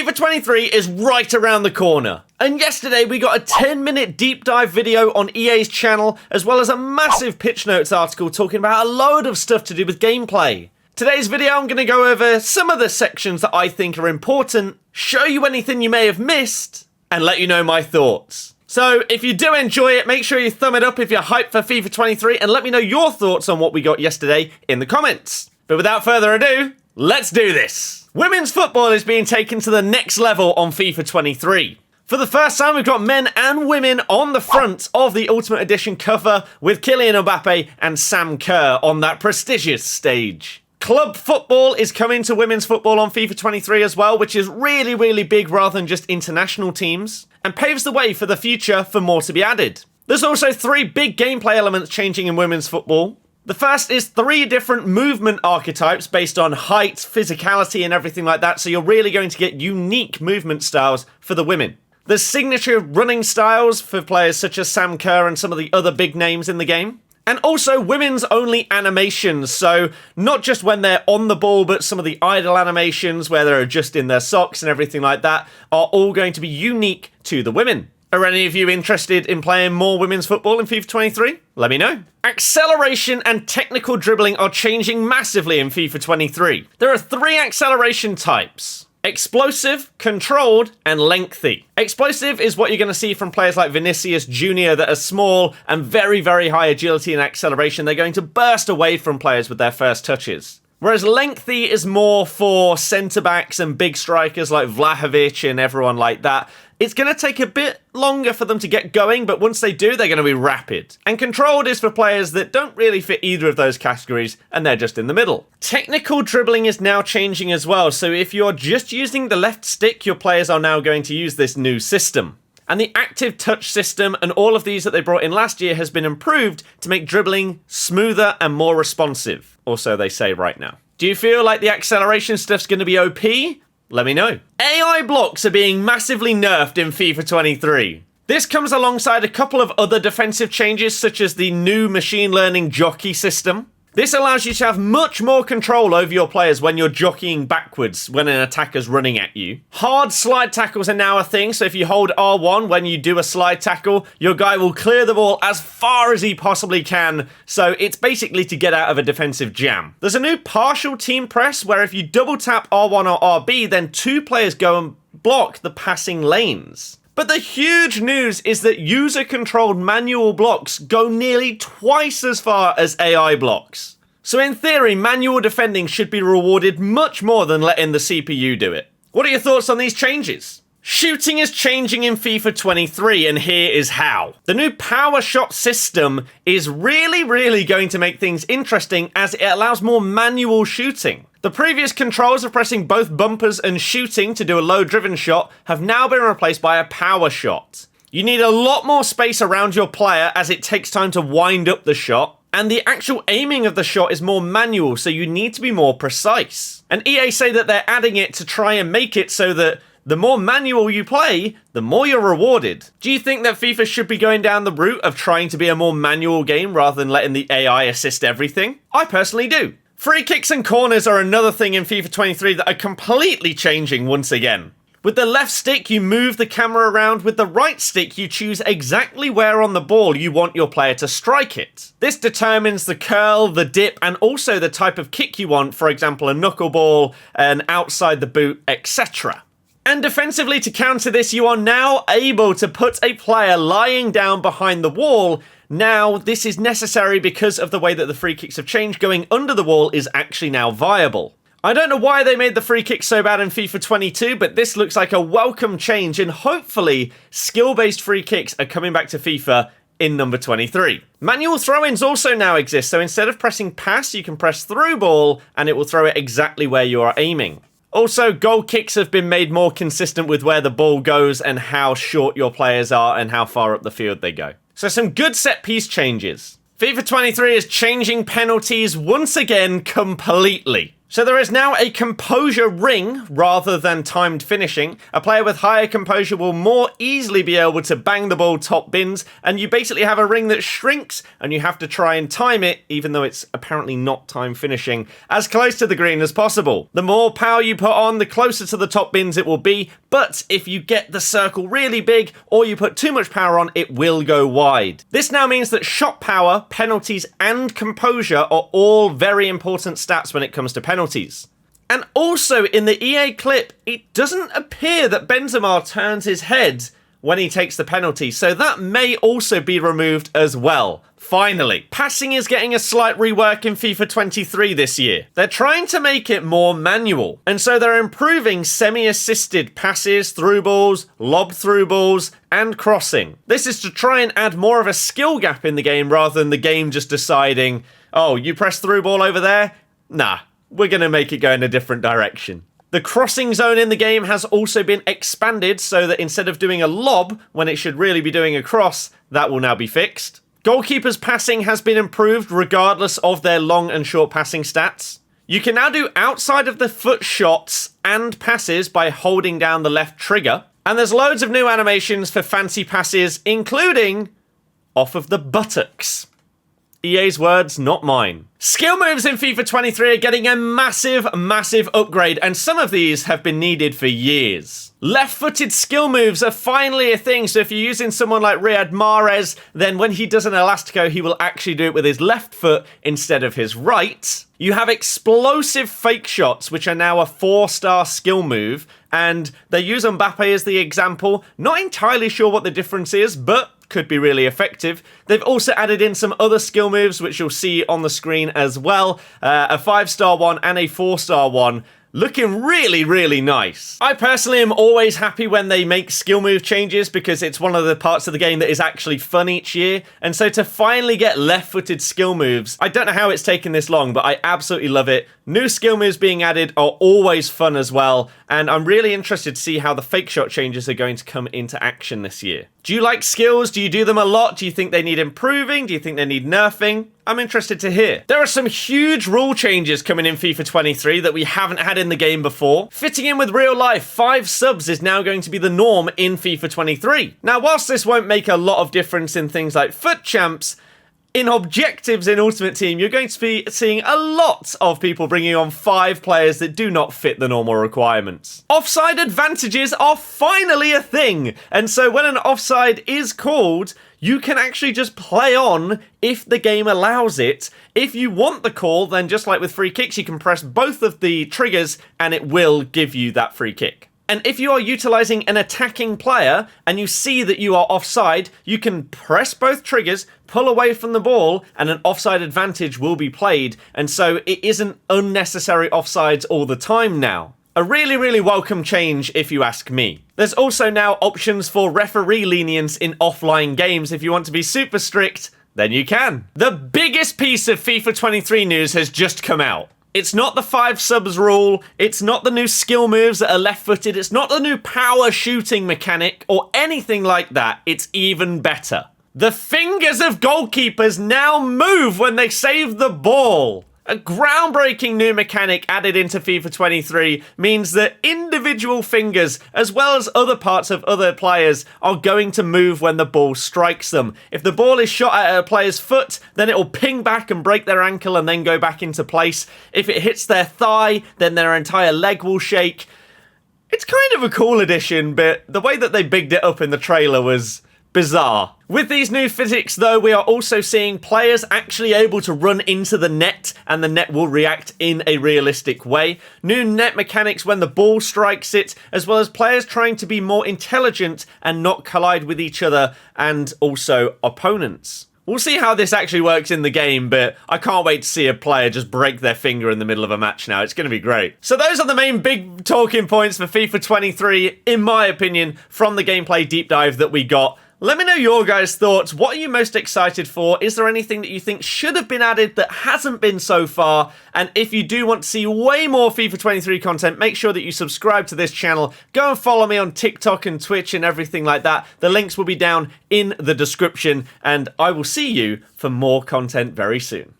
FIFA 23 is right around the corner. And yesterday we got a 10-minute deep dive video on EA's channel, as well as a massive pitch notes article talking about a load of stuff to do with gameplay. Today's video I'm going to go over some of the sections that I think are important, show you anything you may have missed, and let you know my thoughts. So if you do enjoy it, make sure you thumb it up if you're hyped for FIFA 23 and let me know your thoughts on what we got yesterday in the comments. But without further ado, let's do this. Women's football is being taken to the next level on FIFA 23. For the first time, we've got men and women on the front of the Ultimate Edition cover with Kylian Mbappe and Sam Kerr on that prestigious stage. Club football is coming to women's football on FIFA 23 as well, which is really, really big rather than just international teams, and paves the way for the future for more to be added. There's also 3 big gameplay elements changing in women's football. The first is 3 different movement archetypes based on height, physicality, and everything like that, so you're really going to get unique movement styles for the women. There's signature running styles for players such as Sam Kerr and some of the other big names in the game. And also women's only animations, so not just when they're on the ball, but some of the idle animations where they're adjusting their socks and everything like that are all going to be unique to the women. Are any of you interested in playing more women's football in FIFA 23? Let me know. Acceleration and technical dribbling are changing massively in FIFA 23. There are 3 acceleration types: explosive, controlled, and lengthy. Explosive is what you're going to see from players like Vinicius Jr. that are small and very, very high agility and acceleration. They're going to burst away from players with their first touches. Whereas lengthy is more for centre-backs and big strikers like Vlahovic and everyone like that. It's going to take a bit longer for them to get going, but once they do, they're going to be rapid. And controlled is for players that don't really fit either of those categories, and they're just in the middle. Technical dribbling is now changing as well, so if you're just using the left stick, your players are now going to use this new system. And the active touch system and all of these that they brought in last year has been improved to make dribbling smoother and more responsive, or so they say right now. Do you feel like the acceleration stuff's going to be OP? Let me know. AI blocks are being massively nerfed in FIFA 23. This comes alongside a couple of other defensive changes, such as the new machine learning jockey system. This allows you to have much more control over your players when you're jockeying backwards when an attacker's running at you. Hard slide tackles are now a thing, so if you hold R1 when you do a slide tackle, your guy will clear the ball as far as he possibly can, so it's basically to get out of a defensive jam. There's a new partial team press where if you double tap R1 or RB, then 2 players go and block the passing lanes. But the huge news is that user-controlled manual blocks go nearly twice as far as AI blocks. So in theory, manual defending should be rewarded much more than letting the CPU do it. What are your thoughts on these changes? Shooting is changing in FIFA 23, and here is how. The new power shot system is really going to make things interesting as it allows more manual shooting. The previous controls of pressing both bumpers and shooting to do a low-driven shot have now been replaced by a power shot. You need a lot more space around your player as it takes time to wind up the shot, and the actual aiming of the shot is more manual, so you need to be more precise. And EA say that they're adding it to try and make it so that the more manual you play, the more you're rewarded. Do you think that FIFA should be going down the route of trying to be a more manual game rather than letting the AI assist everything? I personally do. Free kicks and corners are another thing in FIFA 23 that are completely changing once again. With the left stick, you move the camera around. With the right stick, you choose exactly where on the ball you want your player to strike it. This determines the curl, the dip, and also the type of kick you want, for example, a knuckleball, an outside the boot, etc. And defensively, to counter this, you are now able to put a player lying down behind the wall. Now, this is necessary because of the way that the free kicks have changed. Going under the wall is actually now viable. I don't know why they made the free kicks so bad in FIFA 22, but this looks like a welcome change, and hopefully skill-based free kicks are coming back to FIFA in number 23. Manual throw-ins also now exist, so instead of pressing pass, you can press through ball, and it will throw it exactly where you are aiming. Also, goal kicks have been made more consistent with where the ball goes and how short your players are and how far up the field they go. So some good set-piece changes. FIFA 23 is changing penalties once again completely. So there is now a composure ring rather than timed finishing. A player with higher composure will more easily be able to bang the ball top bins, and you basically have a ring that shrinks and you have to try and time it, even though it's apparently not time finishing, as close to the green as possible. The more power you put on, the closer to the top bins it will be, but if you get the circle really big or you put too much power on, it will go wide. This now means that shot power, penalties and composure are all very important stats when it comes to penalties. And also in the EA clip, it doesn't appear that Benzema turns his head when he takes the penalty, so that may also be removed as well. Finally, passing is getting a slight rework in FIFA 23 this year. They're trying to make it more manual, and so they're improving semi-assisted passes, through balls, lob through balls, and crossing. This is to try and add more of a skill gap in the game rather than the game just deciding, oh, you press through ball over there? Nah. We're going to make it go in a different direction. The crossing zone in the game has also been expanded so that instead of doing a lob when it should really be doing a cross, that will now be fixed. Goalkeepers' passing has been improved regardless of their long and short passing stats. You can now do outside of the foot shots and passes by holding down the left trigger. And there's loads of new animations for fancy passes, including off of the buttocks. EA's words, not mine. Skill moves in FIFA 23 are getting a massive upgrade, and some of these have been needed for years. Left-footed skill moves are finally a thing, so if you're using someone like Riyad Mahrez, then when he does an elastico, he will actually do it with his left foot instead of his right. You have explosive fake shots, which are now a 4-star skill move, and they use Mbappe as the example. Not entirely sure what the difference is, but could be really effective. They've also added in some other skill moves, which you'll see on the screen as well. A 5-star one and a 4-star one. Looking really nice. I personally am always happy when they make skill move changes because it's one of the parts of the game that is actually fun each year. And so to finally get left-footed skill moves, I don't know how it's taken this long, but I absolutely love it. New skill moves being added are always fun as well, and I'm really interested to see how the fake shot changes are going to come into action this year. Do you like skills? Do you do them a lot? Do you think they need improving? Do you think they need nerfing? I'm interested to hear. There are some huge rule changes coming in FIFA 23 that we haven't had in the game before. Fitting in with real life, 5 subs is now going to be the norm in FIFA 23. Now, whilst this won't make a lot of difference in things like FUT champs, in objectives in Ultimate Team, you're going to be seeing a lot of people bringing on 5 players that do not fit the normal requirements. Offside advantages are finally a thing, and so when an offside is called, you can actually just play on if the game allows it. If you want the call, then just like with free kicks, you can press both of the triggers and it will give you that free kick. And if you are utilizing an attacking player and you see that you are offside, you can press both triggers, pull away from the ball, and an offside advantage will be played. And so it isn't unnecessary offsides all the time now. A really welcome change if you ask me. There's also now options for referee lenience in offline games. If you want to be super strict, then you can. The biggest piece of FIFA 23 news has just come out. It's not the 5 subs rule, it's not the new skill moves that are left-footed, it's not the new power shooting mechanic or anything like that, it's even better. The fingers of goalkeepers now move when they save the ball. A groundbreaking new mechanic added into FIFA 23 means that individual fingers, as well as other parts of other players, are going to move when the ball strikes them. If the ball is shot at a player's foot, then it will ping back and break their ankle and then go back into place. If it hits their thigh, then their entire leg will shake. It's kind of a cool addition, but the way that they bigged it up in the trailer was bizarre. With these new physics though, we are also seeing players actually able to run into the net and the net will react in a realistic way. New net mechanics when the ball strikes it, as well as players trying to be more intelligent and not collide with each other and also opponents. We'll see how this actually works in the game, but I can't wait to see a player just break their finger in the middle of a match now. It's going to be great. So those are the main big talking points for FIFA 23, in my opinion, from the gameplay deep dive that we got. Let me know your guys' thoughts. What are you most excited for? Is there anything that you think should have been added that hasn't been so far? And if you do want to see way more FIFA 23 content, make sure that you subscribe to this channel. Go and follow me on TikTok and Twitch and everything like that. The links will be down in the description, and I will see you for more content very soon.